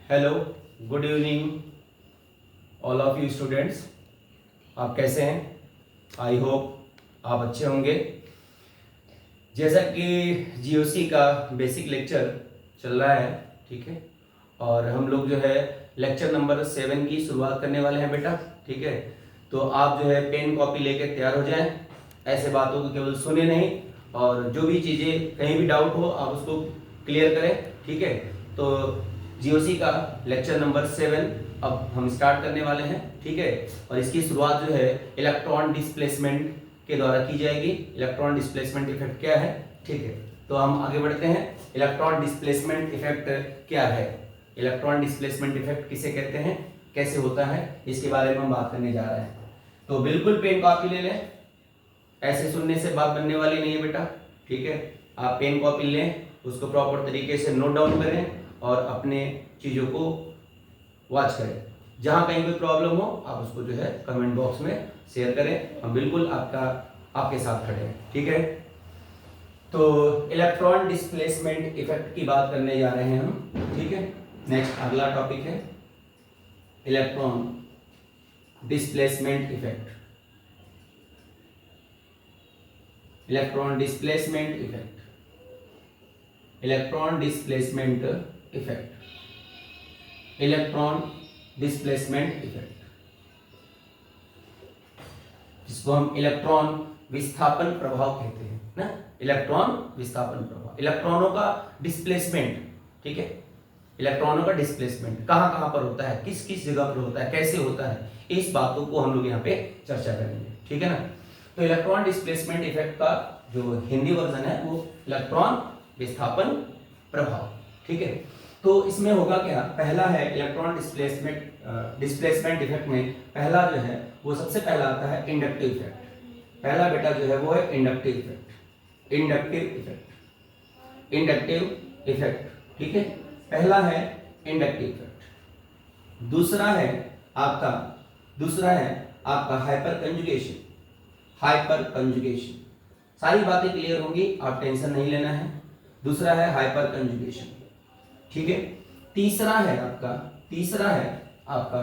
Hello, good evening all of you students. आप कैसे हैं? आई होप आप अच्छे होंगे। जैसा कि जीओसी का बेसिक लेक्चर चल रहा है, ठीक है, और हम लोग जो है लेक्चर नंबर 7 की शुरुआत करने वाले हैं बेटा, ठीक है। तो आप जो है पेन कॉपी लेके तैयार हो जाएं। ऐसे बातों को केवल सुने नहीं, और जो भी चीज़ें कहीं भी डाउट हो आप उसको क्लियर करें, ठीक है। तो जीओसी का लेक्चर नंबर 7 अब हम स्टार्ट करने वाले हैं, ठीक है। और इसकी शुरुआत जो है इलेक्ट्रॉन डिस्प्लेसमेंट के द्वारा की जाएगी। इलेक्ट्रॉन डिस्प्लेसमेंट इफेक्ट क्या है, ठीक है। तो हम आगे बढ़ते हैं। इलेक्ट्रॉन डिस्प्लेसमेंट इफेक्ट क्या है, इलेक्ट्रॉन डिस्प्लेसमेंट इफेक्ट किसे कहते हैं, कैसे होता है, इसके बारे में हम बात करने जा रहे हैं। तो बिल्कुल पेन कॉपी ले लें, ऐसे सुनने से बात बनने वाली नहीं है बेटा, ठीक है। आप पेन कॉपी लें, उसको प्रॉपर तरीके से नोट डाउन करें और अपने चीज़ों को वॉच करें। जहाँ कहीं कोई प्रॉब्लम हो आप उसको जो है कमेंट बॉक्स में शेयर करें, हम बिल्कुल आपके साथ खड़े हैं, ठीक है। तो इलेक्ट्रॉन डिस्प्लेसमेंट इफेक्ट की बात करने जा रहे हैं हम, ठीक है। नेक्स्ट अगला टॉपिक है electron displacement effect. Electron displacement effect, electron displacement effect, electron displacement effect, जिसको हम इलेक्ट्रॉन विस्थापन प्रभाव कहते हैं ना। इलेक्ट्रॉन विस्थापन प्रभाव, इलेक्ट्रॉनों का डिस्प्लेसमेंट, ठीक है। इलेक्ट्रॉनों का डिस्प्लेसमेंट कहां कहां पर होता है, किस किस जगह पर होता है, कैसे होता है, इस बातों को हम लोग यहाँ पे चर्चा करेंगे, ठीक है ना। तो इलेक्ट्रॉन डिस्प्लेसमेंट इफेक्ट का जो हिंदी वर्जन है वो इलेक्ट्रॉन विस्थापन प्रभाव, ठीक है। तो इसमें होगा क्या, पहला है इलेक्ट्रॉन डिस्प्लेसमेंट इफेक्ट में पहला जो है वो सबसे पहला आता है इंडक्टिव इफेक्ट। पहला बेटा जो है वो है inductive effect, inductive effect, inductive effect, ठीक है। पहला है इंडक्टिव इफेक्ट। दूसरा है आपका हाइपर कंजुगेशन, हाइपर कंजुगेशन। सारी बातें क्लियर होंगी, आप टेंशन नहीं लेना है। दूसरा है हाइपर कंजुगेशन, ठीक है। तीसरा है आपका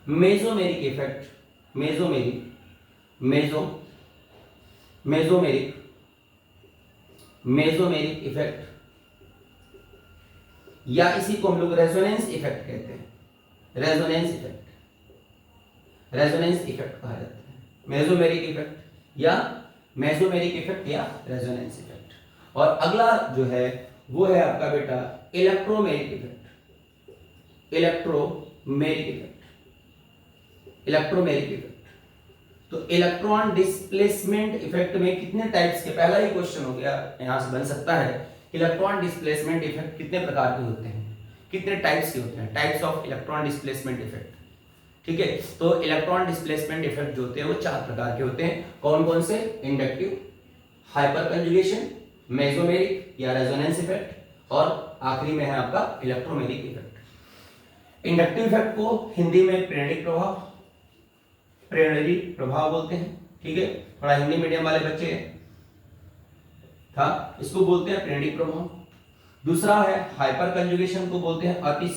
मेसोमेरिक इफेक्ट, मेसोमेरिक इफेक्ट, या इसी को हम लोग रेजोनेंस इफेक्ट कहते हैं। रेजोनेंस इफेक्ट कहा जाता है, मेसोमेरिक इफेक्ट या रेजोनेंस इफेक्ट। और अगला जो है वो है आपका बेटा इलेक्ट्रोमेरिक इफेक्ट, इलेक्ट्रोमेरिक इफेक्ट। तो इलेक्ट्रॉन डिस्प्लेसमेंट इफेक्ट में कितने टाइप्स के, पहला ही क्वेश्चन हो गया यहां से बन सकता है, इलेक्ट्रॉन डिस्प्लेसमेंट इफेक्ट कितने प्रकार के होते हैं, कितने टाइप्स के होते हैं, types of electron displacement effect, ठीक है। तो इलेक्ट्रॉन डिस्प्लेसमेंट इफेक्ट जो होते हैं वो 4 प्रकार के होते हैं। कौन कौन से, इंडक्टिव, हाइपर कंजुगेशन, मेसोमेरिक या रेजोनेंस इफेक्ट, और आखिरी में है आपका इलेक्ट्रोमेरिक इफेक्ट। इंडक्टिव इफेक्ट को हिंदी में प्रेरणिक प्रभाव बोलते हैं, ठीक है। थोड़ा हिंदी मीडियम वाले बच्चे था, इसको बोलते हैं प्रेरणिक प्रभाव। दूसरा है हाइपर कंजुगेशन को बोलते हैं अति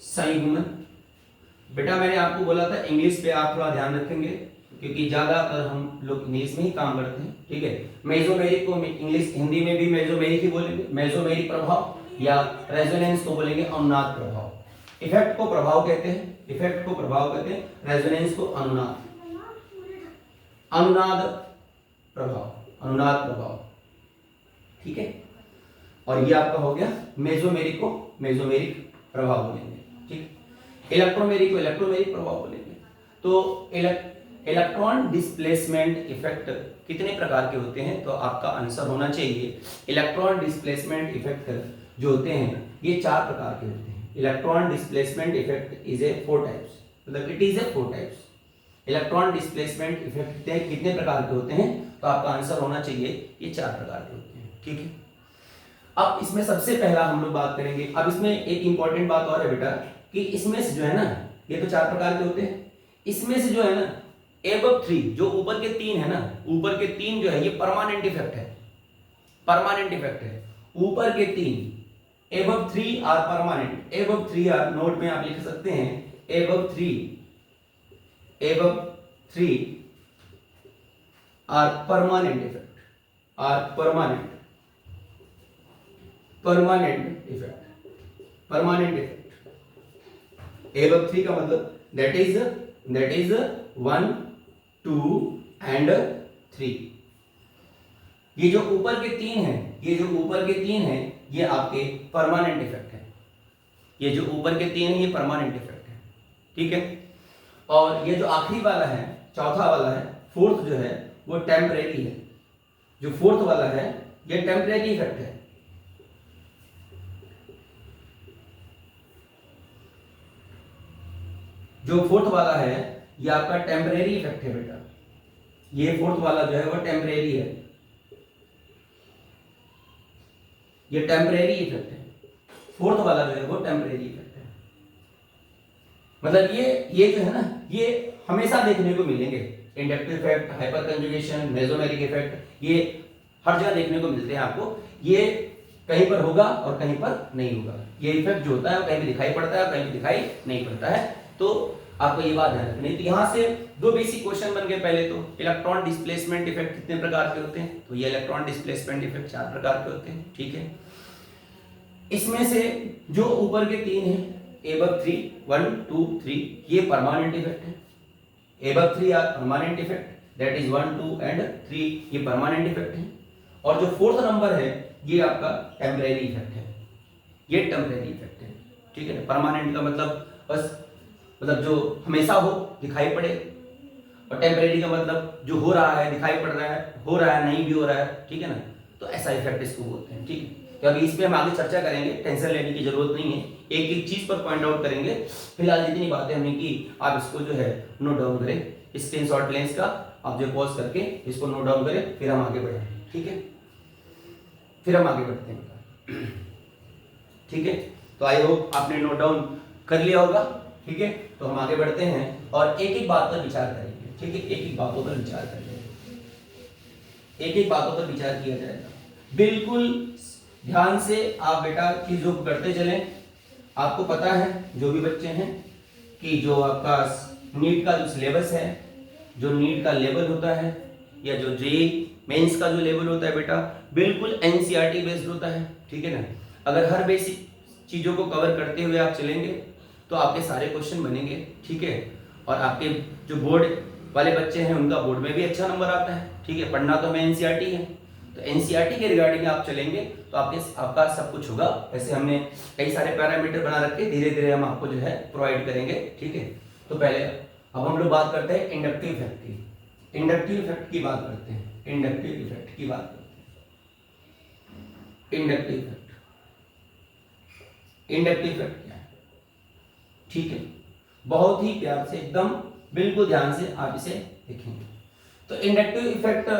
संयुग्मन। बेटा मैंने आपको बोला था इंग्लिश पे आप थोड़ा ध्यान रखेंगे, क्योंकि ज्यादातर हम लोग इंग्लिश में ही काम करते हैं, ठीक है। मेसोमेरिक को इंग्लिश हिंदी में भी मेसोमेरिक ही बोलेंगे, मेसोमेरिक प्रभाव, या रेजोनेंस को बोलेंगे अनुनाद प्रभाव। इफेक्ट को प्रभाव कहते हैं, रेजोनेंस को अनुनाद प्रभाव, ठीक है। और ये आपका हो गया मेसोमेरिक को मेसोमेरिक प्रभाव बोलेंगे, ठीक। इलेक्ट्रोमेरिक को इलेक्ट्रोमेरिक प्रभाव बोलेंगे। तो इलेक्ट्रॉन डिस्प्लेसमेंट इफेक्ट कितने प्रकार के होते हैं, तो आपका आंसर होना चाहिए इलेक्ट्रॉन डिस्प्लेसमेंट इफेक्ट जो होते हैं ये 4 प्रकार के होते हैं। Electron displacement effect is a 4 types, मतलब it is a 4 types. Electron displacement effect कितने प्रकार के होते हैं, तो आपका आंसर होना चाहिए ये 4 प्रकार के होते हैं, ठीक है। अब इसमें सबसे पहला हम लोग बात करेंगे। अब इसमें एक इंपॉर्टेंट बात और है बेटा, कि इसमें से जो है ना, ये तो 4 प्रकार के होते हैं, इसमें से जो है ना एबव 3, जो ऊपर के 3 है ना, ऊपर के 3 जो है ये परमानेंट इफेक्ट है, ऊपर के 3 above 3 are permanent, above 3 are, note में आप लिख सकते हैं above 3 are permanent effect, are permanent effect, permanent effect. above 3 का मतलब that is 1 2 and 3. ये जो ऊपर के 3 हैं, ये जो ऊपर के 3 हैं, ये आपके परमानेंट इफेक्ट है. ये जो ऊपर के 3 हैं, ये परमानेंट इफेक्ट है. ठीक है. और ये जो आखिरी वाला है, चौथा वाला है, फोर्थ जो है वो टेम्परेरी है. जो फोर्थ वाला है ये टेम्परेरी इफेक्ट है. जो फोर्थ वाला है ये आपका टेम्परेरी इफेक्ट है बेटा. ये फोर्थ वाला जो है वो टेम्परेरी है, ये टेम्परेरी इफेक्ट है. फोर्थ वाला जो है वो टेम्परेरी इफेक्ट है. मतलब ये जो है ना, ये हमेशा देखने को मिलेंगे. Inductive effect, hyper conjugation, mesomeric effect, ये हर जगह देखने को मिलते हैं आपको. ये कहीं पर होगा और कहीं पर नहीं होगा. ये इफेक्ट जो होता है कहीं भी दिखाई पड़ता है, कहीं भी दिखाई नहीं पड़ता है. तो आपको ये बात ध्यान रखनी है. तो यहाँ से दो बेसिक क्वेश्चन बन गए. पहले तो इलेक्ट्रॉन डिस्प्लेसमेंट इफेक्ट कितने प्रकार के होते हैं? तो ये इलेक्ट्रॉन डिस्प्लेसमेंट इफेक्ट 4 प्रकार के होते हैं. ठीक है. इसमें से जो ऊपर के 3 हैं, above 3 1 2 3, ये परमानेंट इफेक्ट है. above 3 are permanent effect, that is 1 2 and 3, ये परमानेंट इफेक्ट है. और जो फोर्थ नंबर है ये आपका टेम्परेरी इफेक्ट है. ये टेम्परेरी इफेक्ट है. ठीक है. परमानेंट का मतलब बस जो हमेशा हो, दिखाई पड़े. और टेम्परेरी का मतलब जो हो रहा है, दिखाई पड़ रहा है, हो रहा है, नहीं भी हो रहा है. ठीक है ना. तो ऐसा इफेक्ट इसको बोलते हैं. ठीक है. तो अभी इस पे हम आगे चर्चा करेंगे, टेंशन लेने की जरूरत नहीं है. एक एक चीज पर पॉइंट आउट करेंगे. फिलहाल जितनी बातें हमने की आप इसको जो है नोट डाउन करें. स्क्रीनशॉट लें इसका, आप जो पॉज करके इसको नोट डाउन करें, फिर हम आगे बढ़ें. ठीक है. फिर हम आगे बढ़ते हैं. ठीक है. तो आई होप आपने नोट डाउन कर लिया होगा. ठीक है. तो हम आगे बढ़ते हैं और एक एक बात पर विचार करेंगे. ठीक है. एक एक बातों पर विचार करेंगे, एक एक बातों पर विचार किया जाएगा. बिल्कुल ध्यान से आप बेटा चीजों को करते चलें. आपको पता है जो भी बच्चे हैं कि जो आपका नीट का जो सिलेबस है, जो नीट का लेवल होता है, या जो जेईई मेंस का जो लेवल होता है बेटा, बिल्कुल एनसीईआरटी बेस्ड होता है. ठीक है ना. अगर हर बेसिक चीजों को कवर करते हुए आप चलेंगे तो आपके सारे क्वेश्चन बनेंगे. ठीक है. और आपके जो बोर्ड वाले बच्चे हैं उनका बोर्ड में भी अच्छा नंबर आता है. ठीक है. पढ़ना तो हमें एनसीईआरटी है, तो एनसीईआरटी के रिगार्डिंग आप चलेंगे तो आपका सब कुछ होगा. ऐसे हमने कई सारे पैरामीटर बना रखे, धीरे धीरे हम आपको जो है प्रोवाइड करेंगे. ठीक है. तो पहले अब हम लोग बात करते हैं इंडक्टिव इफेक्ट की. इंडक्टिव इफेक्ट की बात करते हैं. इंडक्टिव इफेक्ट की बात करते हैं. इंडक्टिव इफेक्ट, इंडक्टिव इफेक्ट क्या है? ठीक है. बहुत ही प्यार से, एकदम बिल्कुल ध्यान से आप इसे देखेंगे. तो इंडक्टिव इफेक्ट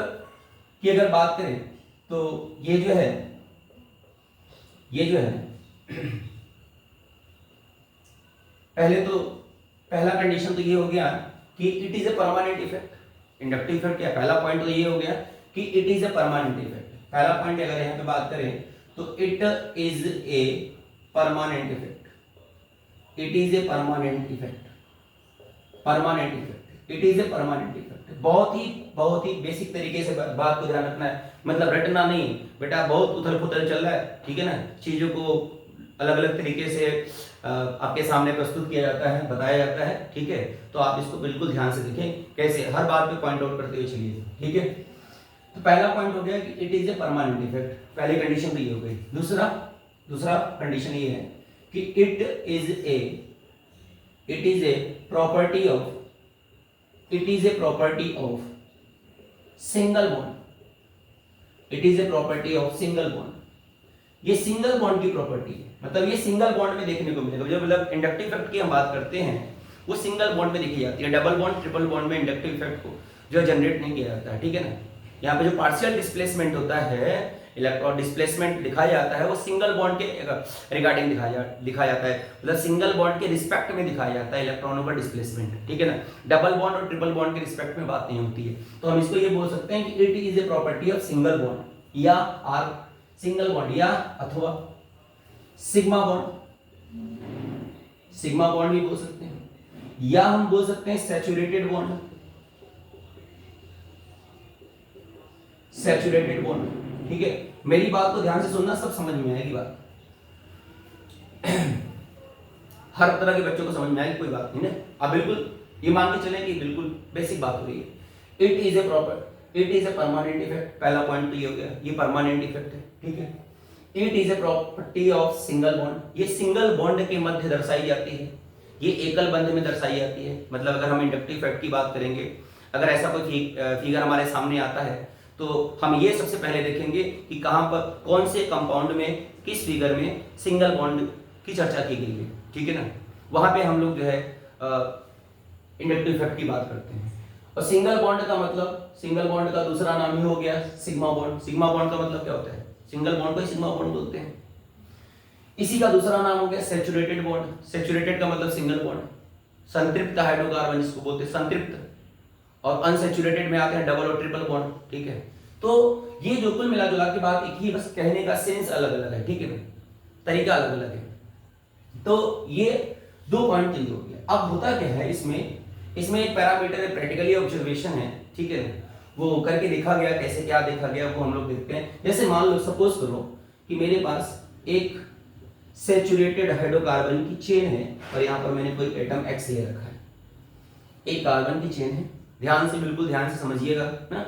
की अगर बात करें तो ये जो है पहले तो पहला कंडीशन तो ये हो गया कि it is a permanent effect. Inductive effect क्या? पहला पॉइंट तो ये हो गया कि it is a permanent effect. पहला पॉइंट अगर यहाँ पे बात करें तो it is a permanent effect. It is a permanent effect. Permanent effect, it is a permanent effect. बहुत ही बेसिक तरीके से बात को ध्यान रखना है. मतलब रटना नहीं बेटा, बहुत उथल पुथल चल रहा है. ठीक है ना. चीजों को अलग अलग तरीके से आपके सामने प्रस्तुत किया जाता है, बताया जाता है. ठीक है. तो आप इसको बिल्कुल ध्यान से देखें, कैसे हर बात पे पॉइंट आउट करते हुए चलिए. ठीक है. तो पहला पॉइंट हो गया कि it is a permanent effect. पहली कंडीशन तो ये हो गई. दूसरा कंडीशन ये है कि it is a property of single bond. It is a property of single bond. ये सिंगल बॉन्ड की प्रॉपर्टी है. मतलब ये सिंगल बॉन्ड में देखने को मिलेगा. जब मतलब इंडक्टिव इफेक्ट की हम बात करते हैं वो सिंगल बॉन्ड में देखी जाती है. डबल बॉन्ड, ट्रिपल बॉन्ड में इंडक्टिव इफेक्ट को जो जनरेट नहीं किया जाता है. ठीक है ना. यहाँ पे जो पार्शियल डिस्प्लेसमेंट होता है, इलेक्ट्रॉन डिस्प्लेसमेंट दिखाया जाता है, वो सिंगल बॉन्ड के रिगार्डिंग दिखाया जाता है. मतलब सिंगल बॉन्ड के रिस्पेक्ट में दिखाया जाता है इलेक्ट्रॉनों का डिस्प्लेसमेंट. ठीक है ना. डबल बॉन्ड और ट्रिपल बॉन्ड के रिस्पेक्ट में बात नहीं होती है. तो हम इसको ये बोल सकते हैं कि it is a property of single bond या आर सिंगल बॉन्ड या अथवा सिग्मा बॉन्ड, सिग्मा बॉन्ड भी बोल सकते हैं, या हम बोल सकते हैं सैचुरेटेड बॉन्ड, सैचुरेटेड बॉन्ड। ठीक है, मेरी बात को ध्यान से सुनना, सब समझ में आएगी बात। हर तरह के बच्चों को समझ में आएगी, कोई बात नहीं ना। अब बिल्कुल ये मान के चलें कि बिल्कुल बेसिक बात हो रही है। It is a permanent effect, पहला पॉइंट तो ये हो गया, ये परमानेंट इफेक्ट है। ठीक है, it is a property of single bond, ये सिंगल बॉन्ड के मध्य दर्शाई जाती है, ये एकल बंध में दर्शाई जाती है। मतलब अगर हम इंडक्टिव इफेक्ट की बात करेंगे, अगर ऐसा कोई फिगर हमारे सामने आता है तो हम ये सबसे पहले देखेंगे कि कहां पर, कौन से कंपाउंड में, किस फिगर में सिंगल बॉन्ड की चर्चा की गई है। ठीक है ना, वहां पे हम लोग जो है इंडक्टिव इफेक्ट की बात करते हैं। और सिंगल बॉन्ड का मतलब, सिंगल बॉन्ड का दूसरा नाम ही हो गया सिग्मा बॉन्ड। सिग्मा बॉन्ड का मतलब क्या होता है, सिंगल बॉन्ड को ही सिग्मा बॉन्ड बोलते हैं। इसी का दूसरा नाम हो गया सैचुरेटेड बॉन्ड। सैचुरेटेड का मतलब सिंगल बॉन्ड, संतृप्त हाइड्रोकार्बन जिसको बोलते हैं संतृप्त, और अनसैचुरेटेड में आते हैं डबल और ट्रिपल बॉन्ड। ठीक है, तो ये जो कुल मिला जुला के बात एक ही, बस कहने का सेंस अलग अलग है। ठीक है, तरीका अलग अलग है। तो ये दो पॉइंट क्लियर हो गया। अब होता क्या है इसमें एक पैरामीटर है, प्रैक्टिकली ऑब्जर्वेशन है। ठीक है, वो करके देखा गया, कैसे क्या देखा गया वो हम लोग देखते हैं। जैसे मान लो, सपोज करो कि मेरे पास एक सैचुरेटेड हाइड्रोकार्बन की चेन है और यहाँ पर मैंने कोई एटम एक्स ले रखा है, एक कार्बन की चेन है। ध्यान से, बिल्कुल ध्यान से समझिएगा ना।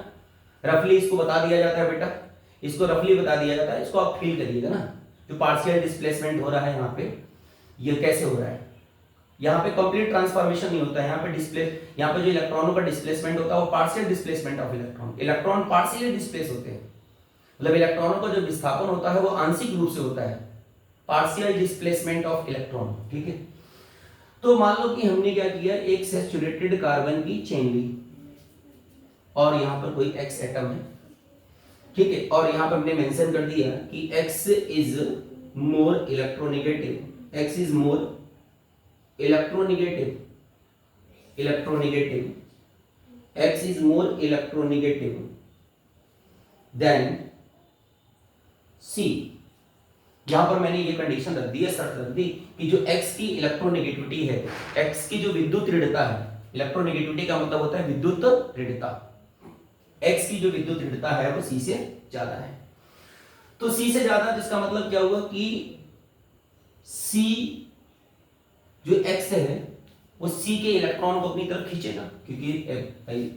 रफली इसको बता दिया जाता है बेटा, इसको रफली बता दिया जाता है, इसको आप फील करिएगा ना। जो पार्शियल डिस्प्लेसमेंट हो रहा है यहाँ पे, ये कैसे हो रहा है, यहाँ पे कंप्लीट ट्रांसफॉर्मेशन नहीं होता है, यहाँ पे जो इलेक्ट्रॉनों का डिस्प्लेसमेंट होता है वो partial displacement of electron, electron partially displace होते हैं। मतलब इलेक्ट्रॉनों का जो विस्थापन होता है वो आंशिक रूप से होता है, पार्शियल डिस्प्लेसमेंट ऑफ इलेक्ट्रॉन। ठीक है, तो मान लो कि हमने क्या किया, एक सैचुरेटेड कार्बन की चेन ली और यहाँ पर कोई एक्स एटम है। ठीक है, और यहाँ पर हमने मेंशन कर दिया कि x is more electronegative, x is more electronegative, x is more electronegative than C। यहां पर मैंने ये कंडीशन रख दी है, शर्त रख दी कि जो x की इलेक्ट्रोनेगेटिविटी है, x की जो विद्युत ऋणता है, इलेक्ट्रोनेगेटिविटी का मतलब होता है विद्युत ऋणता, x की जो विद्युत ऋणता है वो C से ज्यादा है। तो C से ज्यादा, जिसका मतलब क्या हुआ कि C जो x है वो C के इलेक्ट्रॉन को अपनी तरफ खींचेगा, क्योंकि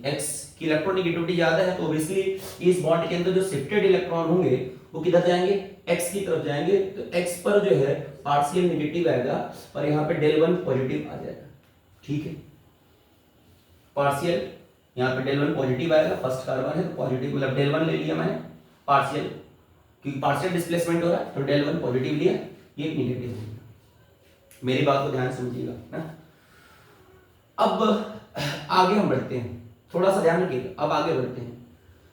x की इलेक्ट्रोनेगेटिविटी ज्यादा है। तो ऑब्वियसली इस बॉन्ड के अंदर जो शिफ्टेड इलेक्ट्रॉन होंगे वो किधर जाएंगे, x की तरफ जाएंगे। तो x पर जो है पार्शियल नेगेटिव आएगा और यहाँ पे del 1 पॉजिटिव आ जाएगा। ठीक है, पार्शियल यहाँ पे del 1 पॉजिटिव आएगा, फर्स्ट कार्बन है तो पॉजिटिव, मतलब del 1 ले लिया मैंने पार्शियल, क्योंकि पार्शियल डिस्प्लेसमेंट हो रहा है तो del 1 पॉजिटिव लिया, ये नेगेटिव हो गया। मेरी बात को ध्यान समझिएगा ना। अब आगे हम बढ़ते हैं, थोड़ा सा ध्यान रखिएगा। अब आगे बढ़ते हैं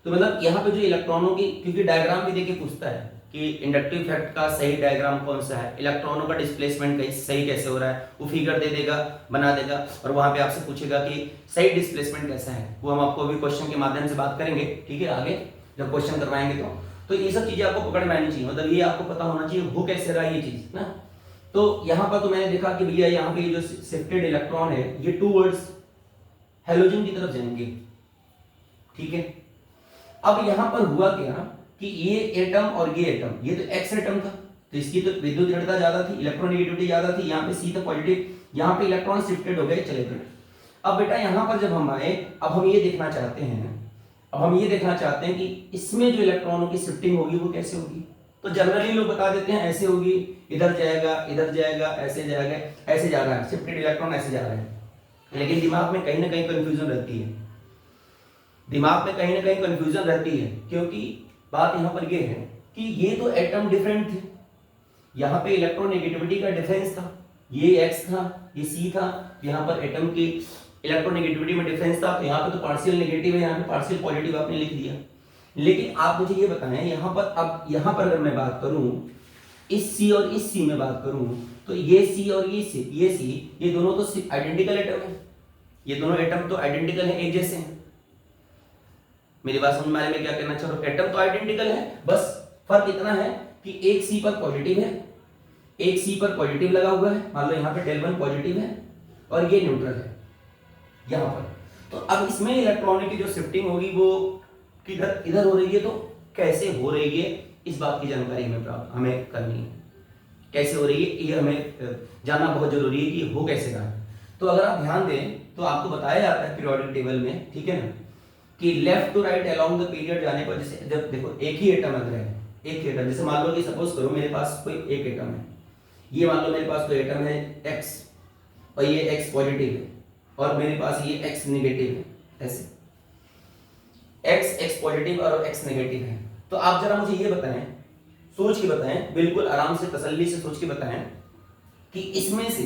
तो मतलब यहाँ पे जो इलेक्ट्रॉनों की, क्योंकि डायग्राम भी देके पूछता है कि इंडक्टिव इफेक्ट का सही डायग्राम कौन सा है, इलेक्ट्रॉनों का डिस्प्लेसमेंट सही कैसे हो रहा है, वो फिगर दे देगा, बना देगा, और वहां पे आपसे पूछेगा कि सही डिस्प्लेसमेंट कैसा है। वो हम आपको अभी क्वेश्चन के माध्यम से बात करेंगे। ठीक है, आगे जब क्वेश्चन करवाएंगे तो ये सब चीजें आपको पकड़ में आनी चाहिए, मतलब ये आपको पता होना चाहिए हो कैसे रहा है ये चीज ना। तो यहाँ पर तो मैंने देखा कि भैया यहाँ पे ये जो शिफ्टेड इलेक्ट्रॉन है ये टूवर्ड्स हैलोजन की तरफ जाएंगे। ठीक है, अब यहाँ पर हुआ क्या कि ये एटम और ये एटम, ये तो एक्स एटम था तो इसकी तो विद्युत ऋणता ज्यादा थी, इलेक्ट्रोनेगेटिविटी ज्यादा थी, यहाँ पे सी था पॉजिटिव, यहाँ पे इलेक्ट्रॉन शिफ्टेड हो गए, चले गए। अब बेटा यहाँ पर जब हम आए, अब हम ये देखना चाहते हैं कि इसमें जो इलेक्ट्रॉनों की शिफ्टिंग होगी वो कैसे होगी। तो जनरली लोग बता देते हैं ऐसे होगी, इधर जाएगा, ऐसे जाएगा, ऐसे जा रहा है, शिफ्टेड इलेक्ट्रॉन ऐसे जा रहा है। लेकिन दिमाग में कहीं ना कहीं कंफ्यूजन रहती है, क्योंकि बात यहाँ पर ये है कि ये तो एटम डिफरेंट थे, यहाँ पे इलेक्ट्रोनेगेटिविटी का डिफरेंस था, ये x था, ये c था, यहाँ पर एटम की इलेक्ट्रोनेगेटिविटी में डिफरेंस था, तो यहाँ पे तो पार्शियल नेगेटिव है, यहाँ पे पार्शियल पॉजिटिव आपने लिख दिया। लेकिन आप मुझे ये बताएं यहाँ पर, अब यहाँ पर अगर मैं बात करूं इस C और इस C में बात करूं तो ये C और ये C ये दोनों तो आइडेंटिकल एटम है, ये दोनों एटम तो आइडेंटिकल है, एक जैसे हैं। मेरी बात समझ में आ रही है, मैं क्या कहना चाह रहा हूं, एटम तो आइडेंटिकल है, बस फर्क इतना है कि एक C पर पॉजिटिव है, एक सी पर पॉजिटिव लगा हुआ है, मान लो यहाँ पे del 1 पॉजिटिव है और ये न्यूट्रल है यहाँ पर। तो अब इसमें इलेक्ट्रॉन की जो शिफ्टिंग होगी वो किधर इधर हो रही है, तो कैसे हो रही है इस बात की जानकारी हमें करनी है। कैसे हो रही है ये हमें जानना बहुत जरूरी है कि हो कैसे रहा है। तो अगर आप ध्यान दें तो आपको बताया जाता है पीरियोडिक टेबल में, ठीक है ना, कि left to right along the period जाने पर, जैसे जब देखो एक ही एटम अगर है, एक ही एटम, जैसे मान लो कि सपोज करो मेरे पास कोई एक एटम है, ये मान लो मेरे पास कोई एटम है x और ये x पॉजिटिव है और मेरे पास ये x नेगेटिव है, ऐसे x पॉजिटिव और x नेगेटिव है। तो आप जरा मुझे ये बताएं, सोच के बताएं, बिल्कुल आराम से तसल्ली से सोच के बताएं कि इसमें से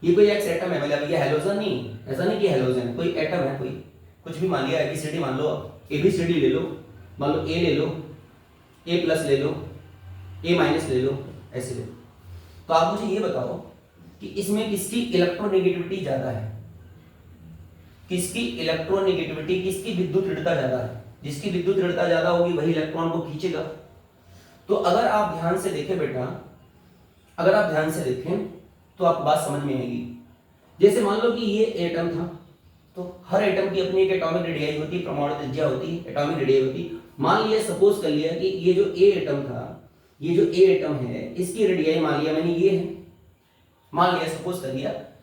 ये कोई x एटम है, मतलब ये हेलोजन नहीं, ऐसा नहीं कि हेलोजन है, कोई एटम है, कोई कुछ भी मान लिया, एबीसीडी मान लो, एबीसीडी ले लो, मान लो ए ले लो, ए प्लस ले लो, ए माइनस ले लो, ऐसे ले लो। तो आप मुझे ये बताओ कि इसमें किसकी इलेक्ट्रोनेगेटिविटी ज्यादा है, किसकी इलेक्ट्रोनेगेटिविटी, किसकी विद्युत ऋणता ज्यादा है। जिसकी विद्युत ऋणता ज्यादा होगी वही इलेक्ट्रॉन को खींचेगा। तो अगर आप ध्यान से देखें बेटा, अगर आप ध्यान से देखें तो आपको बात समझ में आएगी। जैसे मान लो कि ये एटम था, तो हर एटम की अपनी एक एटॉमिक रेडियाई होती है, परमाणु त्रिज्या होती है, एटॉमिक रेडियाई होती है। मान लिया, सपोज कर लिया कि ये जो ए एटम था, ये जो ए एटम है, इसकी रेडियाई मान लिया मैंने ये है, मान लिया,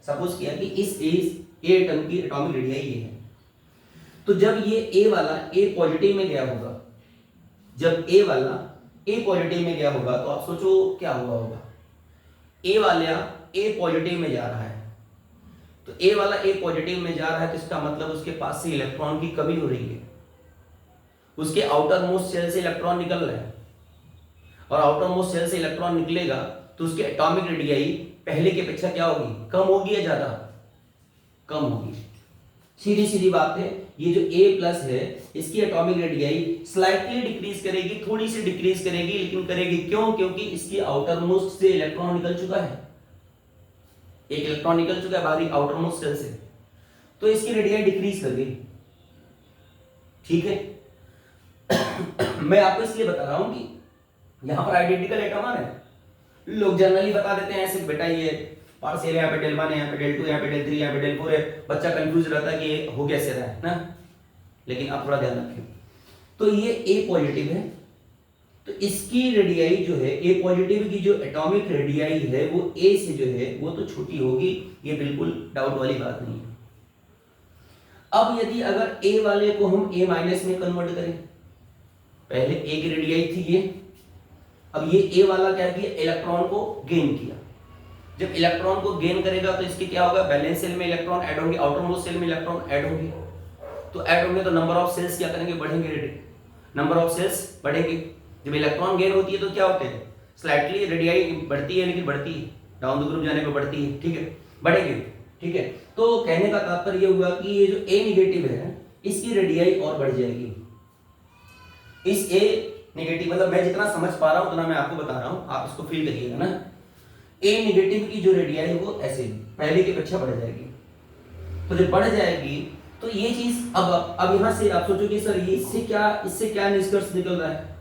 सपोज किया कि इस ए एटम की एटॉमिक रेडियाई ये है। तो जब ये ए वाला ए पॉजिटिव में गया होगा, जब ए वाला ए पॉजिटिव में गया होगा, तो आप सोचो क्या हुआ होगा। ए वाला ए पॉजिटिव में जा रहा है, तो ए वाला ए पॉजिटिव में जा रहा है, तो इसका मतलब उसके पास से इलेक्ट्रॉन की कमी हो रही है, उसके आउटर मोस्ट शेल से इलेक्ट्रॉन निकल रहा है, और आउटर मोस्ट शेल से इलेक्ट्रॉन निकलेगा तो उसकी एटॉमिक रेडियाई पहले की अपेक्षा क्या होगी, कम होगी या ज्यादा, कम होगी। सीधी सीधी बात है, ये जो A प्लस है इसकी एटॉमिक रेडियाई स्लाइटली डिक्रीज करेगी, थोड़ी सी डिक्रीज करेगी, लेकिन करेगी क्यों, क्योंकि इसकी आउटर मोस्ट से इलेक्ट्रॉन निकल चुका है, एक इलेक्ट्रॉन निकल चुका है बाहरी आउटर मोस्ट शेल से, तो इसकी रेडियाई डिक्रीज कर गई। ठीक है मैं आपको इसलिए बता रहा हूं कि यहां पर आइडेंटिकल एटम आ रहे हैं, लोग जनरली बता देते हैं ऐसे, बेटा ये पार्शियल यहाँ पे del 1 है, यहाँ पे del 2, यहाँ पे del 3, यहाँ पे del 4 है, बच्चा कंफ्यूज रहता है कि ये हो कैसे रहा है ना। लेकिन आप थोड़ा ध्यान रखें, तो ये A पॉजिटिव है, तो इसकी रेडियाई जो है A पॉजिटिव की जो एटॉमिक रेडियाई है वो A से जो है वो तो छोटी होगी, ये बिल्कुल डाउट वाली बात नहीं है। अब यदि अगर A वाले को हम A माइनस में कन्वर्ट करें, पहले A की रेडियाई थी ये, अब ये A वाला क्या किया, इलेक्ट्रॉन को गेन किया। जब इलेक्ट्रॉन को गेन करेगा तो इसके क्या होगा, बैलेंस सेल में इलेक्ट्रॉन ऐड होंगे, आउटर मोस्ट सेल में इलेक्ट्रॉन ऐड होंगे, तो ऐड होंगे तो नंबर ऑफ सेल्स क्या करेंगे, बढ़ेंगे, नंबर ऑफ सेल्स बढ़ेंगे। जब इलेक्ट्रॉन गेन होती है तो क्या होते हैं, स्लाइटली रेडियाई बढ़ती है, लेकिन बढ़ती है, डाउन द ग्रुप जाने पर बढ़ती है, ठीक है, बढ़ेंगे, ठीक है। तो कहने का तात्पर्य ये हुआ कि ये जो A नेगेटिव है इसकी रेडियाई और बढ़ जाएगी। इस A नेगेटिव, मतलब मैं जितना समझ पा रहा हूं उतना मैं आपको बता रहा हूं, आप इसको फील करिएगा ना। A नेगेटिव की जो रेडियाई है वो ऐसे पहले की अपेक्षा बढ़ जाएगी, तो जब बढ़ जाएगी तो ये चीज अब यहां से आप सोचो कि सर ये इससे क्या निष्कर्ष निकल रहा है।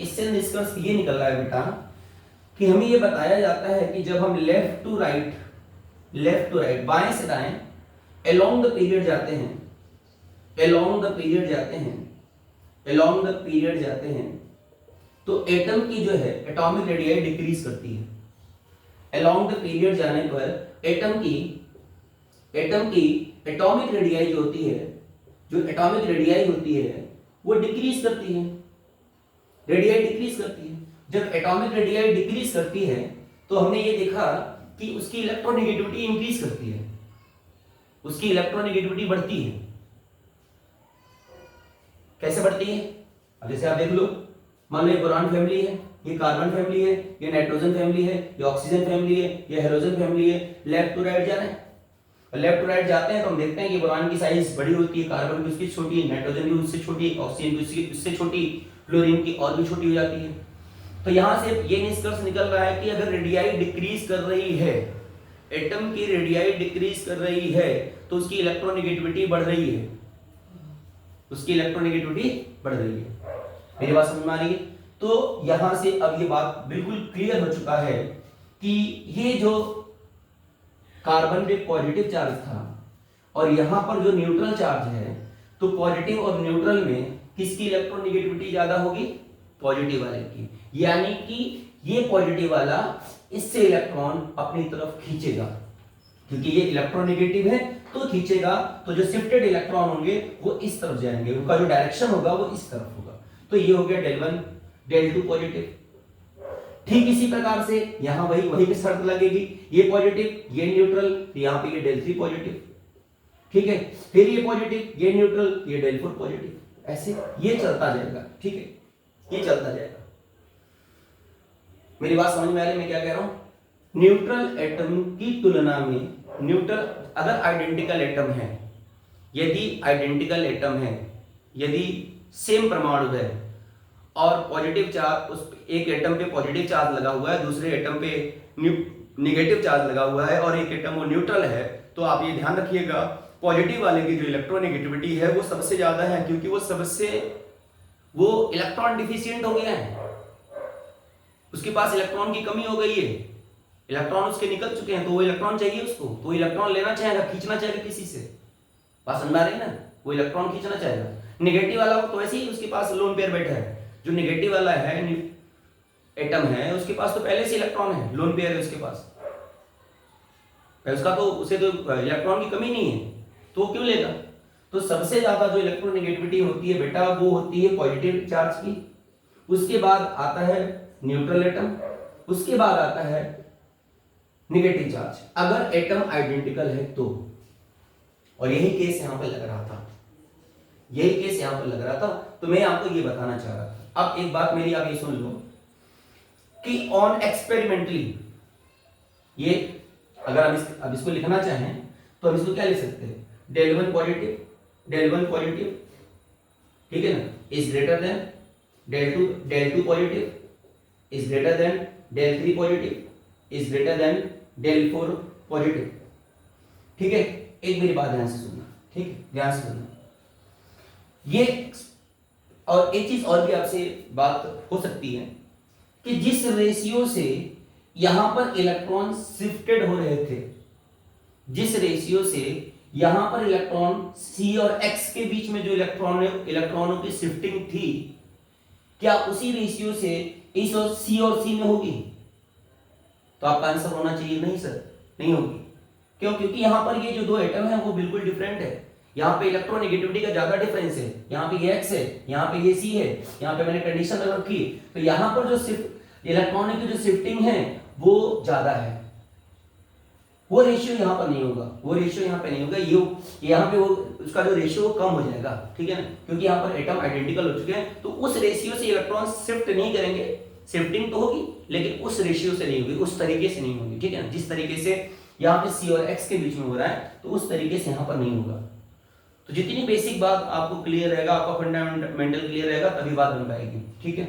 इससे निष्कर्ष ये निकल रहा है बेटा कि हमें ये बताया जाता है कि जब हम लेफ्ट टू राइट बाएं से दाएं अलोंग द पीरियड जाते हैं, तो एटम की जो है एटॉमिक रेडियाई डिक्रीज करती है। अलोंग द पीरियड जाने पर एटम की एटॉमिक रेडियाई जो होती है वो डिक्रीज करती है, रेडियाई डिक्रीज करती है। जब एटॉमिक रेडियाई डिक्रीज करती है तो हमने ये देखा कि उसकी इलेक्ट्रोनेगेटिविटी इंक्रीज करती है, उसकी इलेक्ट्रोनेगेटिविटी बढ़ती है। कैसे बढ़ती है, अब जैसे आप देख लो, मान लो ये बोरान फैमिली है, ये कार्बन फैमिली है, ये नाइट्रोजन फैमिली है, ये ऑक्सीजन फैमिली है, ये हेलोजन फैमिली है। लेफ्ट टू राइट जा रहे हैं, लेफ्ट टू राइट जाते हैं तो हम देखते हैं कि बोरान की साइज बड़ी होती है, कार्बन की उसकी छोटी, नाइट्रोजन की उससे छोटी, ऑक्सीजन की उससे छोटी, फ्लोरीन की और भी छोटी हो जाती है। तो यहां से ये निष्कर्ष निकल रहा है कि अगर रेडियाई डिक्रीज कर रही है, एटम की रेडियाई डिक्रीज कर रही है, तो उसकी इलेक्ट्रोनेगेटिविटी बढ़ रही है, मेरी बात समझ में आ रही है। तो यहां से अब ये बात बिल्कुल क्लियर हो चुका है कि ये जो कार्बन पे पॉजिटिव चार्ज था और यहां पर जो न्यूट्रल चार्ज है, तो पॉजिटिव और न्यूट्रल में किसकी इलेक्ट्रोनेगेटिविटी ज्यादा होगी? पॉजिटिव वाले की। यानी कि ये पॉजिटिव वाला इससे इलेक्ट्रॉन अपनी तरफ खींचेगा, क्योंकि ये इलेक्ट्रोनेगेटिव है तो खींचेगा, तो जो शिफ्टेड इलेक्ट्रॉन होंगे वो इस तरफ जाएंगे, उनका जो डायरेक्शन होगा वो इस तरफ होगा। तो ये हो गया del 1 del 2 पॉजिटिव। ठीक इसी प्रकार से यहां वही की शर्त लगेगी, ये पॉजिटिव ये न्यूट्रल, तो यहां पे ये del 3 पॉजिटिव, ठीक है, फिर ये पॉजिटिव ये न्यूट्रल ये del 4 पॉजिटिव, ऐसे ये चलता जाएगा, ठीक है, ये चलता जाएगा। मेरी बात समझ में आ रही है मैं क्या कह रहा हूं? न्यूट्रल एटम की तुलना में न्यूट्रल अगर आइडेंटिकल एटम है, यदि आइडेंटिकल एटम है, यदि सेम परमाणु है और पॉजिटिव चार्ज उस एक एटम पे पॉजिटिव चार्ज लगा हुआ है, दूसरे एटम पे नेगेटिव चार्ज लगा हुआ है और एक एटम वो न्यूट्रल है, तो आप ये ध्यान रखिएगा पॉजिटिव वाले की जो इलेक्ट्रोनेगेटिविटी है वो सबसे ज्यादा है, क्योंकि वो इलेक्ट्रॉन डिफिशिएंट हो गया है, उसके पास इलेक्ट्रॉन की कमी हो गई है, इलेक्ट्रॉन उसके निकल चुके हैं, तो वो इलेक्ट्रॉन चाहिए उसको, तो इलेक्ट्रॉन लेना चाहेगा, खींचना चाहेगा किसी से, बात समझ आ रही है ना, वो इलेक्ट्रॉन खींचना चाहेगा। नेगेटिव वाला तो ऐसे ही उसके पास लोन पेयर बैठा है, जो नेगेटिव वाला है एटम है उसके पास तो पहले से इलेक्ट्रॉन है, लोन पेयर है उसके पास, उसका तो उसे तो इलेक्ट्रॉन की कमी नहीं है, तो वो क्यों लेगा? तो सबसे ज्यादा जो इलेक्ट्रोनेगेटिविटी होती है बेटा वो होती है पॉजिटिव चार्ज की, उसके बाद आता है न्यूट्रल एटम, उसके बाद आता है नेगेटिव चार्ज, अगर एटम आइडेंटिकल है तो। और यही केस यहां पर लग रहा था, यही केस यहां पर लग रहा था, तो मैं आपको ये बताना चाह रहा था। अब एक बात मेरी आप ये सुन लो कि ऑन एक्सपेरिमेंटली, ये अगर अब इसको लिखना चाहें तो हम इसको क्या लिख सकते हैं? del 1 पॉजिटिव, ठीक है ना, is greater than del 2 positive is greater than del 3 positive is greater than del 4 positive, ठीक है। एक मेरी बात ध्यान से सुनना, ठीक है, ध्यान से सुनना। ये और एक चीज और भी आपसे बात हो सकती है कि जिस रेशियो से यहां पर इलेक्ट्रॉन शिफ्टेड हो रहे थे, जिस रेशियो से यहां पर इलेक्ट्रॉन C और X के बीच में जो इलेक्ट्रॉनों की शिफ्टिंग थी, क्या उसी रेशियो से इस और C में होगी? तो आपका आंसर होना चाहिए नहीं सर, नहीं होगी। क्यों? क्योंकि यहां पर ये जो दो एटम है वो बिल्कुल डिफरेंट है, यहाँ पे इलेक्ट्रोनेगेटिविटी का ज्यादा डिफरेंस है, यहाँ पे ये X है, यहाँ पे ये C है, यहाँ पे मैंने कंडीशन लगा रखी, तो यहाँ पर जो इलेक्ट्रॉनिक की जो शिफ्टिंग है वो ज्यादा है, वो रेशियो यहाँ पर नहीं होगा, वो रेशियो यहाँ पे नहीं होगा, ये यहाँ पे वो उसका जो रेशियो कम हो जाएगा, ठीक है ना, क्योंकि यहाँ पर एटम आइडेंटिकल हो चुके हैं, तो उस रेशियो से इलेक्ट्रॉन शिफ्ट नहीं करेंगे, शिफ्टिंग तो होगी लेकिन उस रेशियो से नहीं होगी, उस तरीके से नहीं होगी, ठीक है ना, जिस तरीके से यहाँ पे C और X के बीच में हो रहा है, तो उस तरीके से यहाँ पर नहीं होगा। तो जितनी बेसिक बात आपको क्लियर रहेगा, आपका फंडामेंटल क्लियर रहेगा, तभी बात बन पाएगी, ठीक है।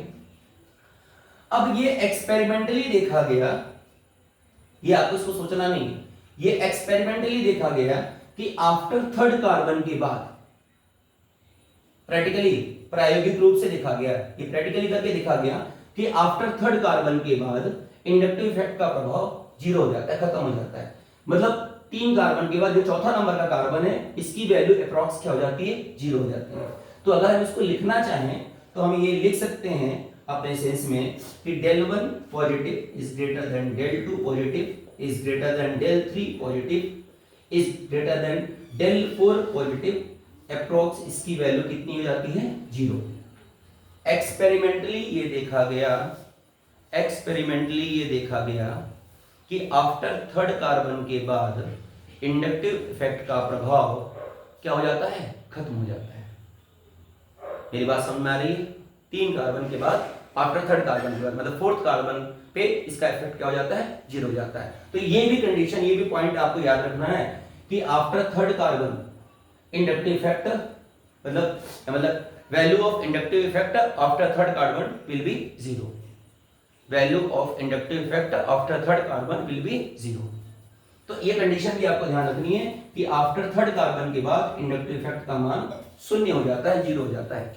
अब ये एक्सपेरिमेंटली देखा गया, ये आपको इसको सोचना नहीं, ये एक्सपेरिमेंटली देखा गया कि आफ्टर थर्ड कार्बन के बाद, प्रैक्टिकली प्रायोगिक रूप से देखा गया, ये प्रैक्टिकली करके देखा गया कि आफ्टर थर्ड कार्बन के बाद इंडक्टिव इफेक्ट का प्रभाव जीरो हो जाता है, खत्म हो जाता है। मतलब 3 कार्बन के बाद जो चौथा नंबर का कार्बन है, इसकी वैल्यू अप्रॉक्स क्या हो जाती है? जीरो हो जाती है। तो अगर हम इसको लिखना चाहें तो हम ये लिख सकते हैं अपने सेंस में कि del 1 positive is greater than del 2 positive is greater than del 3 positive is greater than del 4 positive, approx इसकी वैल्यू कितनी हो जाती है? जीरो। एक्सपेरिमेंटली ये देखा गया कि आफ्टर थर्ड कार्बन के बाद इंडक्टिव इफेक्ट का प्रभाव क्या हो जाता है? खत्म हो जाता है। मेरी बात समझ में आ रही है? 3 कार्बन के बाद, आफ्टर थर्ड कार्बन के बाद, मतलब 4th कार्बन पे इसका इफेक्ट क्या हो जाता है? जीरो हो जाता है। तो ये भी कंडीशन, ये भी पॉइंट आपको याद रखना है कि after third carbon inductive effect मतलब value of inductive effect after third carbon will be zero. Value of inductive effect after third carbon will be zero. तो ये कंडीशन भी आपको ध्यान रखनी है कि आफ्टर थर्ड कार्बन के बाद इंडक्टिव इफेक्ट का मान शून्य हो जाता है, जीरो हो जाता है,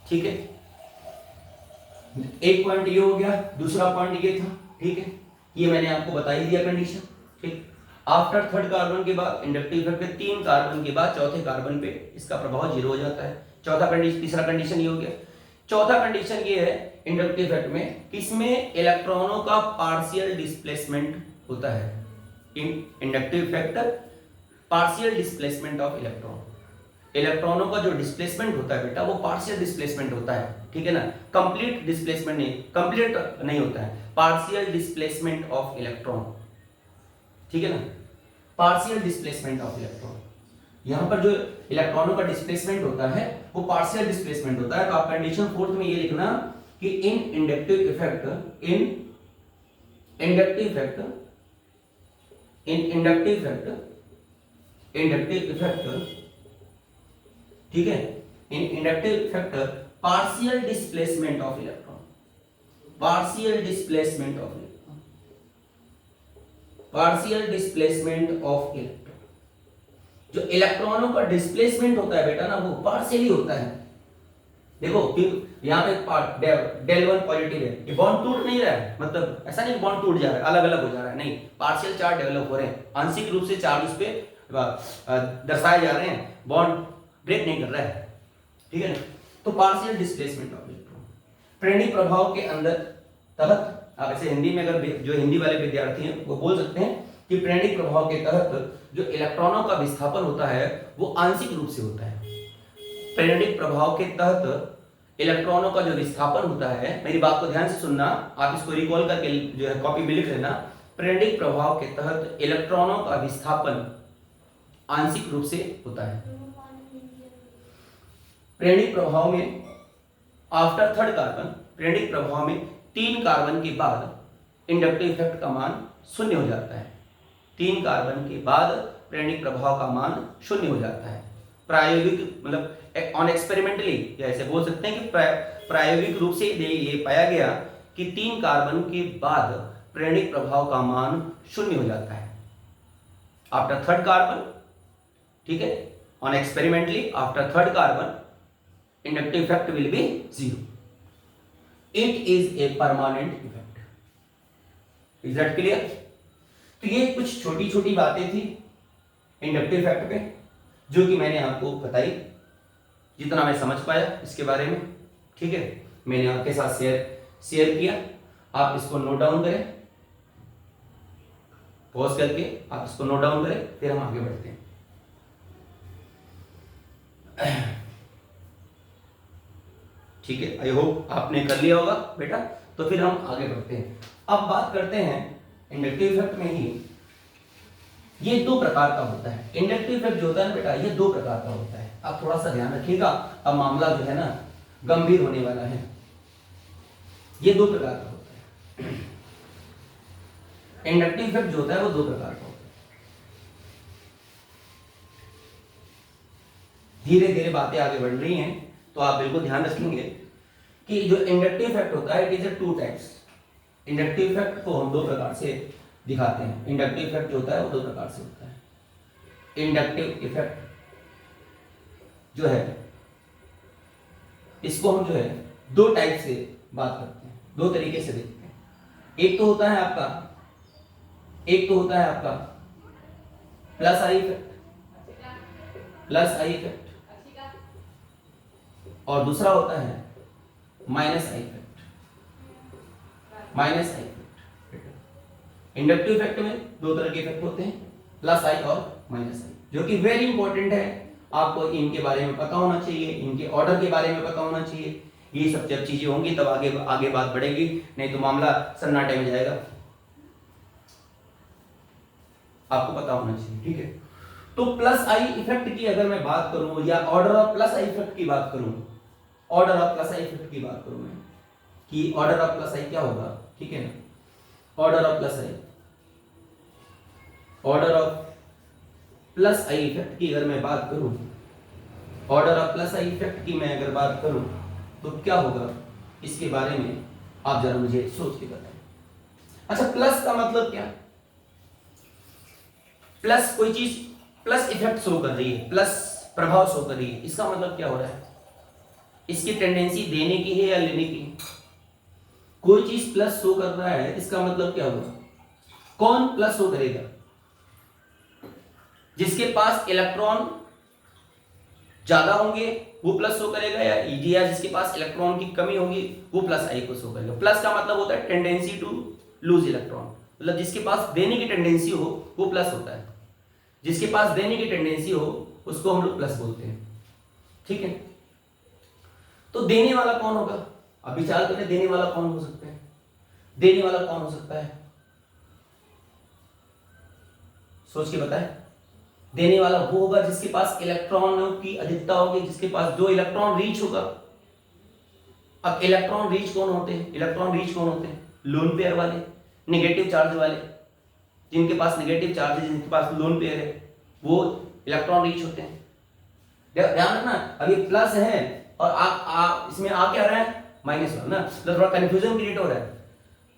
ठीक है। एक पॉइंट ये हो गया, दूसरा पॉइंट ये था ठीक है, ये मैंने आपको बता ही दिया कंडीशन। ठीक, आफ्टर थर्ड कार्बन के बाद इंडक्टिव इफेक्ट के 3 कार्बन के बाद चौथे कार्बन पे इसका प्रभाव 0 हो जाता है। चौथा कंडीशन, तीसरा कंडीशन ये हो गया। चौथा कंडीशन ये है इंडक्टिव इफेक्ट में, किसमें इलेक्ट्रॉनों का पार्शियल डिस्प्लेसमेंट होता है। Inductive effect partial displacement of electron, इलेक्ट्रॉनों का जो डिस्प्लेसमेंट होता है बेटा वो पार्शियल डिस्प्लेसमेंट होता है, ठीक है ना, कंप्लीट डिस्प्लेसमेंट नहीं, कंप्लीट नहीं होता है, पार्शियल डिस्प्लेसमेंट ऑफ इलेक्ट्रॉन, ठीक है ना, पार्शियल डिस्प्लेसमेंट ऑफ इलेक्ट्रॉन। यहां पर जो इलेक्ट्रॉनों का डिस्प्लेसमेंट होता है वो पार्शियल डिस्प्लेसमेंट होता है। तो आप कंडीशन फोर्थ में ये लिखना कि इन इंडक्टिव इफेक्ट, ठीक है, in inductive effect partial displacement of electron, partial displacement of electron, partial displacement of electron. जो इलेक्ट्रॉनों का डिस्प्लेसमेंट होता है बेटा ना वो पार्शियली होता है। देखो यहाँ पे पार्ट डेल वन पॉजिटिव है, ये बॉन्ड टूट नहीं रहा है, मतलब ऐसा नहीं बॉन्ड टूट जा रहा है, अलग अलग हो जा रहा है, नहीं, पार्शियल चार्ज डेवलप हो रहे हैं, आंशिक रूप से चार्ज उस पे दर्शाए जा रहे हैं, बॉन्ड ब्रेक नहीं कर रहा है, ठीक है ना। तो पार्शियल डिस्प्लेसमेंट ऑफ इलेक्ट्रॉन प्रेरणिक प्रभाव के अंदर तहत, आप ऐसे हिंदी में अगर जो हिंदी वाले विद्यार्थी हैं वो बोल सकते हैं कि प्रेरणिक प्रभाव के तहत जो इलेक्ट्रॉनों का विस्थापन होता है वो आंशिक रूप से होता है। प्रेरणिक प्रभाव के तहत इलेक्ट्रॉनों का जो विस्थापन होता है, मेरी बात को ध्यान से सुनना, आप इसको रिकॉल करके जो है कॉपी में लिख लेना। प्रेरणिक प्रभाव के तहत इलेक्ट्रॉनों का विस्थापन आंशिक रूप से होता है। प्रेरणिक प्रभाव में आफ्टर थर्ड कार्बन, प्रेरणिक प्रभाव में 3 कार्बन के बाद इंडक्टिव इफेक्ट का मान 0 हो जाता है। 3 कार्बन के बाद प्रेरणिक प्रभाव का मान 0 हो जाता है। प्रायोगिक मतलब ऑन एक्सपेरिमेंटली ऐसे बोल सकते हैं कि प्रायोगिक रूप से ये पाया गया कि 3 कार्बन के बाद प्रेरणिक प्रभाव का मान 0 हो जाता है आफ्टर थर्ड कार्बन, ठीक है, on experimentally after third carbon inductive effect will be 0. It is a permanent effect. Is that clear? तो ये कुछ छोटी छोटी बातें थी इंडक्टिव इफेक्ट पे जो कि मैंने आपको बताई, जितना मैं समझ पाया इसके बारे में, ठीक है, मैंने आपके साथ शेयर किया। आप इसको नोट डाउन करें, पॉज करके आप इसको नोट डाउन करें, फिर हम आगे बढ़ते हैं। ठीक है, आई होप आपने कर लिया होगा बेटा। तो फिर हम आगे बढ़ते हैं। अब बात करते हैं इंडक्टिव इफेक्ट में ही ये 2 प्रकार का होता है। इंडक्टिव इफेक्ट जो होता है बेटा ये 2 प्रकार का होता है। आप थोड़ा सा ध्यान रखिएगा, अब मामला जो है ना गंभीर होने वाला है। ये 2 प्रकार का होता है। इंडक्टिव इफेक्ट जो होता है वो 2 प्रकार का होता है। धीरे धीरे बातें आगे बढ़ रही हैं तो आप बिल्कुल ध्यान रखेंगे कि जो इंडक्टिव इफेक्ट होता है it is A 2 types. Inductive effect को हम 2 प्रकार से दिखाते हैं। इंडक्टिव इफेक्ट जो होता है वो 2 प्रकार से होता है। इंडक्टिव इफेक्ट जो है इसको हम जो है 2 टाइप से बात करते हैं, 2 तरीके से देखते हैं। एक तो होता है आपका प्लस आई इफेक्ट, और दूसरा होता है minus I effect. Inductive effect में 2 तरह के इफेक्ट होते हैं, प्लस आई और माइनस आई, जो कि वेरी इंपॉर्टेंट है। आपको इनके बारे में पता होना चाहिए, इनके ऑर्डर के बारे में पता होना चाहिए। ये सब जब चीजें होंगी तब आगे बात बढ़ेगी, नहीं तो मामला सन्नाटे में जाएगा। आपको पता होना चाहिए, ठीक है। तो प्लस आई इफेक्ट की अगर मैं बात करूं या order of plus I effect की बात करूं, order of plus I effect की बात करूं मैं कि ऑर्डर ऑफ प्लस आई क्या होगा, ठीक है ना। Order of plus I effect की अगर मैं बात करूं, order of plus I effect की मैं अगर बात करूं तो क्या होगा इसके बारे में आप जरा मुझे सोच के बताएं। अच्छा, प्लस का मतलब क्या? प्लस कोई चीज प्लस इफेक्ट शो कर रही है, प्लस प्रभाव शो कर रही है, इसका मतलब क्या हो रहा है? इसकी टेंडेंसी देने की है या लेने की? कोई चीज प्लस शो कर रहा है इसका मतलब क्या हुआ? कौन प्लस शो करेगा? जिसके पास इलेक्ट्रॉन ज्यादा होंगे वो प्लस शो करेगा, या जिसके पास इलेक्ट्रॉन की कमी होगी वो प्लस आई को शो करेगा। प्लस का मतलब होता है टेंडेंसी टू लूज इलेक्ट्रॉन, मतलब जिसके पास देने की टेंडेंसी हो वो प्लस होता है, जिसके पास देने की टेंडेंसी हो उसको हम लोग प्लस बोलते हैं। ठीक है, तो देने वाला कौन होगा? अब विचार करें, देने वाला कौन हो सकता है? देने वाला कौन हो सकता है? सोच के बताएं। देने वाला वो होगा जिसके पास इलेक्ट्रॉनों की अधिकता होगी, जिसके पास जो इलेक्ट्रॉन रीच होगा। अब इलेक्ट्रॉन रीच कौन होते हैं? इलेक्ट्रॉन रीच कौन होते हैं? लोन पेयर वाले, नेगेटिव चार्ज वाले, जिनके पास नेगेटिव चार्ज है, जिनके पास लोन पेयर है, वो इलेक्ट्रॉन रीच होते हैं। ध्यान रखना, अभी प्लस है और आप इसमें आ क्या रहा है? माइनस वन ना, तो थोड़ा कंफ्यूजन क्रिएट हो रहा है।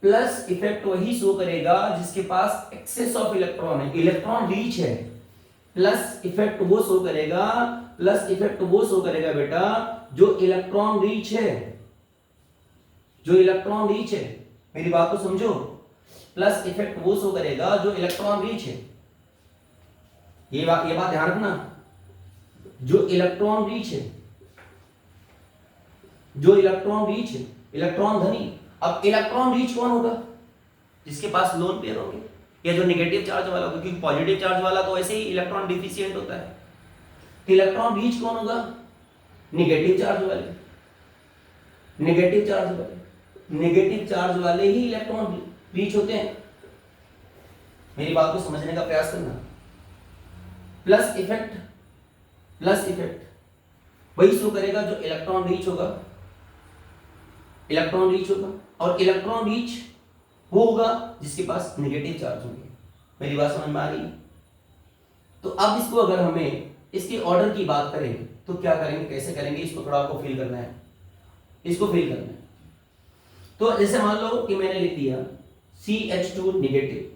प्लस इफेक्ट वही शो करेगा जिसके पास एक्सेस ऑफ इलेक्ट्रॉन है, इलेक्ट्रॉन रीच है। प्लस इफेक्ट वो शो करेगा, प्लस इफेक्ट वो शो करेगा बेटा जो इलेक्ट्रॉन रीच है, जो इलेक्ट्रॉन रीच है। मेरी बात को समझो, प्लस इफेक्ट वो शो करेगा जो इलेक्ट्रॉन रीच है। ये बात ध्यान रखना, जो इलेक्ट्रॉन रीच है, जो इलेक्ट्रॉन रीच है, इलेक्ट्रॉन धनी। अब इलेक्ट्रॉन रीच कौन होगा? जिसके पास लोन पेयर होंगे या जो नेगेटिव चार्ज वाला होगा, क्योंकि पॉजिटिव चार्ज वाला तो ऐसे ही इलेक्ट्रॉन डिफिशिएंट होता है। तो इलेक्ट्रॉन रीच कौन होगा? नेगेटिव चार्ज वाले, नेगेटिव चार्ज वाले, नेगेटिव चार्ज वाले ही इलेक्ट्रॉन रीच होते हैं। मेरी बात को समझने का प्रयास करना। प्लस इफेक्ट, प्लस इफेक्ट वही शो करेगा जो इलेक्ट्रॉन रीच होगा, इलेक्ट्रॉन रीच होगा, और इलेक्ट्रॉन रीच वो होगा जिसके पास नेगेटिव चार्ज होंगे। मेरी बात समझ में आ रही है? तो अब इसको अगर हमें इसके ऑर्डर की बात करें तो क्या करेंगे, कैसे करेंगे, इसको थोड़ा आपको फील करना है, इसको फील करना है। तो जैसे मान लो कि मैंने लिख दिया CH2 नेगेटिव,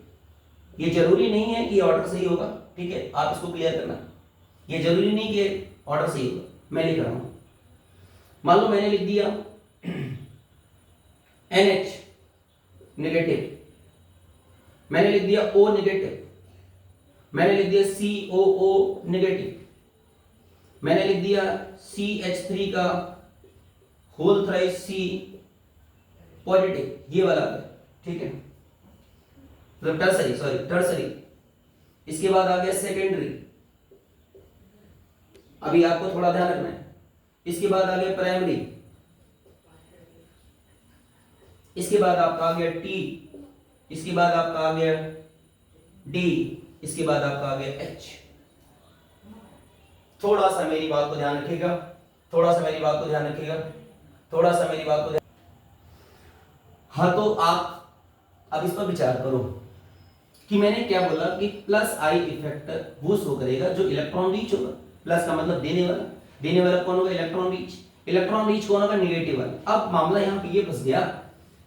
ये जरूरी नहीं है कि ऑर्डर सही होगा, ठीक है, आप इसको क्लियर करना। ये जरूरी नहीं कि ऑर्डर सही होगा, मैं लिख रहा हूं। मान लो मैंने लिख दिया NH नेगेटिव, मैंने लिख दिया O नेगेटिव, मैंने लिख दिया COO नेगेटिव, मैंने लिख दिया CH3 का होल थ्राइस C पॉजिटिव, ये वाला, ठीक है, मतलब टर्सरी, सॉरी टर्सरी। इसके बाद आ गया सेकेंडरी, अभी आपको थोड़ा ध्यान रखना है। इसके बाद आ गया प्राइमरी, इसके बाद आपका आ गया T, इसके बाद आपका आ गया D, इसके बाद आपका आ गया H। थोड़ा सा मेरी बात को ध्यान रखिएगा, थोड़ा सा मेरी बात को ध्यान रखिएगा, थोड़ा सा मेरी बात को ध्यान। हाँ, तो आप अब इस पर विचार करो कि मैंने क्या बोला कि प्लस आई इफेक्ट वो शो करेगा जो इलेक्ट्रॉन रीच होगा। प्लस का मतलब देने वाला, देने वाला कौन होगा? Electron reach. इलेक्ट्रॉन रीच कौन होगा? नेगेटिव वाला। अब मामला यहाँ पे ये फंस गया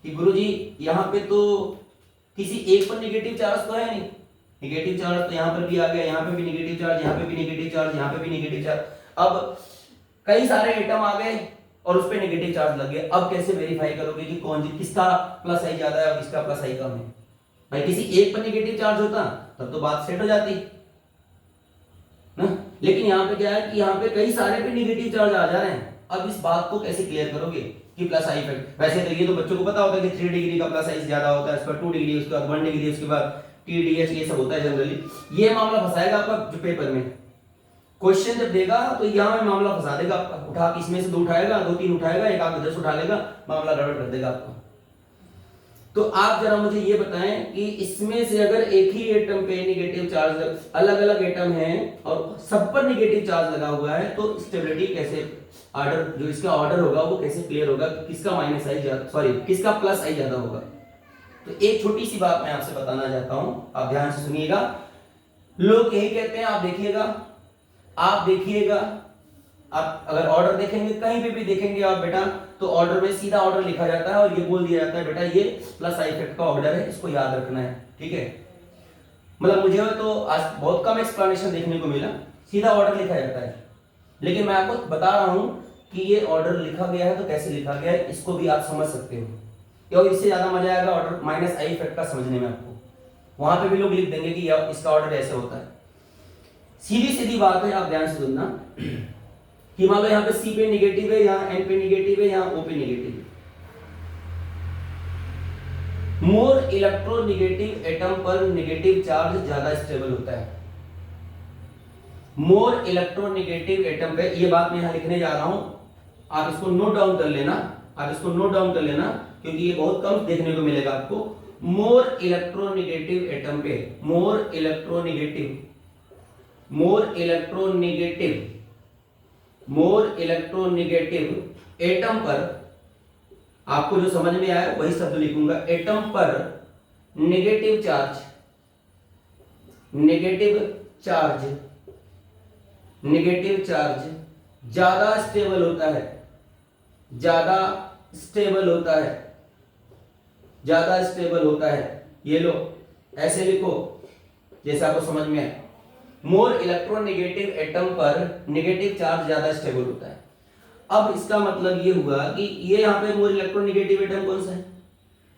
कि गुरुजी यहाँ पे तो किसी एक पर नेगेटिव चार्ज तो है नहीं, नेगेटिव चार्ज तो यहाँ पर भी आ गया, यहाँ पे भी नेगेटिव चार्ज, यहाँ पे भी नेगेटिव चार्ज, यहाँ पे भी नेगेटिव चार्ज। अब कई सारे एटम आ गए और उस पर नेगेटिव चार्ज लग गए। अब कैसे वेरीफाई करोगे कि कौन किसका प्लस आई ज्यादा है और किसका प्लस आई कम है? भाई किसी एक पर नेगेटिव चार्ज होता तब तो बात सेट हो जाती ना, लेकिन यहाँ पे क्या है कि यहाँ पे कई सारे पे नेगेटिव चार्ज आ जा रहे हैं। अब इस बात को कैसे क्लियर करोगे कि प्लस आई इफेक्ट? वैसे तो ये तो बच्चों को पता होता है कि 3 डिग्री का प्लस आई ज्यादा होता है, इसका 2 डिग्री, उसके बाद 1 डिग्री, उसके बाद TDS, ये सब होता है जनरली। ये मामला फंसाएगा आपका जो पेपर में क्वेश्चन जब देगा तो यहाँ में मामला फंसा देगा आपका। उठा के इसमें से 2 उठाएगा, 2-3 उठाएगा, एक आध 10 उठा लेगा, मामला गड़बड़ कर देगा आपका। तो आप जरा मुझे ये बताएं कि इसमें से अगर एक ही एटम पे नेगेटिव चार्ज, अलग अलग एटम हैं और सब पर नेगेटिव चार्ज लगा हुआ है, तो स्टेबिलिटी कैसे, ऑर्डर जो इसका ऑर्डर होगा वो कैसे क्लियर होगा, किसका माइनस आई ज्यादा, सॉरी किसका प्लस आई ज्यादा होगा? तो एक छोटी सी बात मैं आपसे बताना चाहता हूं, आप ध्यान से सुनिएगा। लोग यही कहते हैं, आप देखिएगा, आप देखिएगा, आप अगर ऑर्डर देखेंगे, कहीं पे भी देखेंगे आप बेटा, तो ऑर्डर में सीधा ऑर्डर लिखा जाता है और ये बोल दिया जाता है बेटा ये प्लस आई इफेक्ट का ऑर्डर है, इसको याद रखना है, ठीक है। मतलब मुझे तो आज बहुत कम एक्सप्लेनेशन देखने को मिला, सीधा ऑर्डर लिखा जाता है। लेकिन मैं आपको बता रहा हूं कि ये ऑर्डर लिखा गया है तो कैसे लिखा गया है, इसको भी आप समझ सकते हो। और इससे ज्यादा मजा आएगा ऑर्डर माइनस आई इफेक्ट का समझने में आपको। वहां पे भी लोग लिख देंगे कि इसका ऑर्डर ऐसे होता है। सीधी सीधी बात है, आप ध्यान से सुनना कि मान लो यहाँ पे सी पे निगेटिव है, यहाँ एन पे निगेटिव है, यहाँ ओ पे निगेटिव है। मोर इलेक्ट्रोनिगेटिव एटम पर नेगेटिव चार्ज ज्यादा स्टेबल होता है। मोर इलेक्ट्रोनिगेटिव एटम पे, ये बात मैं यहां लिखने जा रहा हूं, आप इसको नोट डाउन कर लेना, आप इसको नोट डाउन कर लेना, क्योंकि ये बहुत कम देखने को मिलेगा आपको। मोर इलेक्ट्रोनिगेटिव एटम पे, मोर इलेक्ट्रोनिगेटिव एटम पर, आपको जो समझ में आया वही शब्द लिखूंगा, एटम पर नेगेटिव चार्ज ज्यादा स्टेबल होता है, ज्यादा स्टेबल होता है। ये लो ऐसे लिखो जैसे आपको समझ में आए। मोर इलेक्ट्रोनेगेटिव एटम पर नेगेटिव चार्ज ज्यादा स्टेबल होता है। अब इसका मतलब ये हुआ कि ये यहाँ पे मोर इलेक्ट्रोनेगेटिव एटम कौन सा है,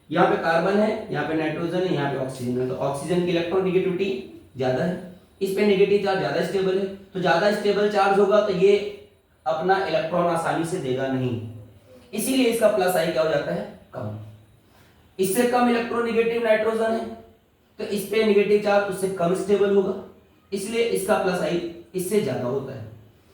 यहाँ पे कार्बन है, यहाँ पे नाइट्रोजन है, यहाँ पे ऑक्सीजन है। तो ऑक्सीजन की इलेक्ट्रोनेगेटिविटी ज्यादा है, इस पे नेगेटिव चार्ज ज्यादा स्टेबल है। तो ज्यादा स्टेबल चार्ज होगा तो ये अपना इलेक्ट्रॉन आसानी से देगा नहीं, इसीलिए इसका प्लस आई क्या हो जाता है, कम। इससे कम इलेक्ट्रोनेगेटिव नाइट्रोजन है तो इस पे नेगेटिव चार्ज उससे कम स्टेबल होगा, इसलिए इसका प्लस आई इससे ज्यादा होता है।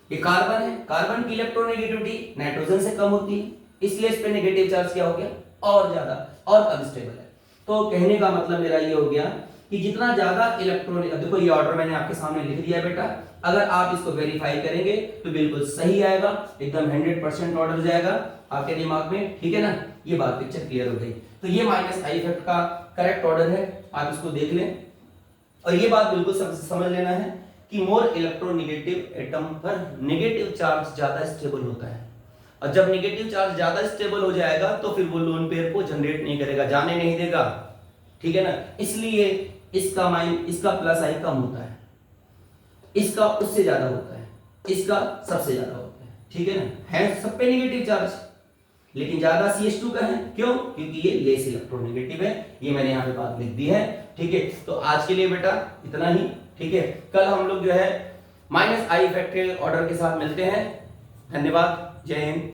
ये कार्बन है, कार्बन की इलेक्ट्रोनेगेटिविटी नाइट्रोजन से कम होती है, इसलिए इस पे नेगेटिव चार्ज क्या हो गया, और ज्यादा और कम स्टेबल है। तो कहने का मतलब मेरा ये हो गया कि जितना ज्यादा इलेक्ट्रॉन, देखो ये ऑर्डर मैंने आपके सामने लिख दिया बेटा, अगर आप इसको वेरीफाई करेंगे तो बिल्कुल सही आएगा, एकदम 100% ऑर्डर जाएगा आपके दिमाग में, ठीक है ना। ये बात पिक्चर क्लियर हो गई। तो ये माइनस आई इफेक्ट का करेक्ट ऑर्डर है, आप इसको देख लें। और ये बात बिल्कुल समझ लेना है कि मोर इलेक्ट्रोनेगेटिव एटम पर नेगेटिव चार्ज ज्यादा स्टेबल होता है, और जब नेगेटिव चार्ज ज्यादा स्टेबल हो जाएगा तो फिर वो लोन पेयर को जनरेट नहीं करेगा, जाने नहीं देगा, ठीक है ना। इसलिए इसका प्लस आई कम होता है, इसका उससे ज्यादा होता है, इसका सबसे ज्यादा होता है, ठीक है ना। है सब पे नेगेटिव चार्ज, लेकिन ज्यादा CH2 का है, क्यों, क्योंकि ये लेस इलेक्ट्रोनेगेटिव है। ये मैंने यहाँ पे बात लिख दी है, ठीक है। तो आज के लिए बेटा इतना ही, ठीक है। कल हम लोग जो है माइनस आई इफेक्ट के ऑर्डर के साथ मिलते हैं। धन्यवाद, जय हिंद।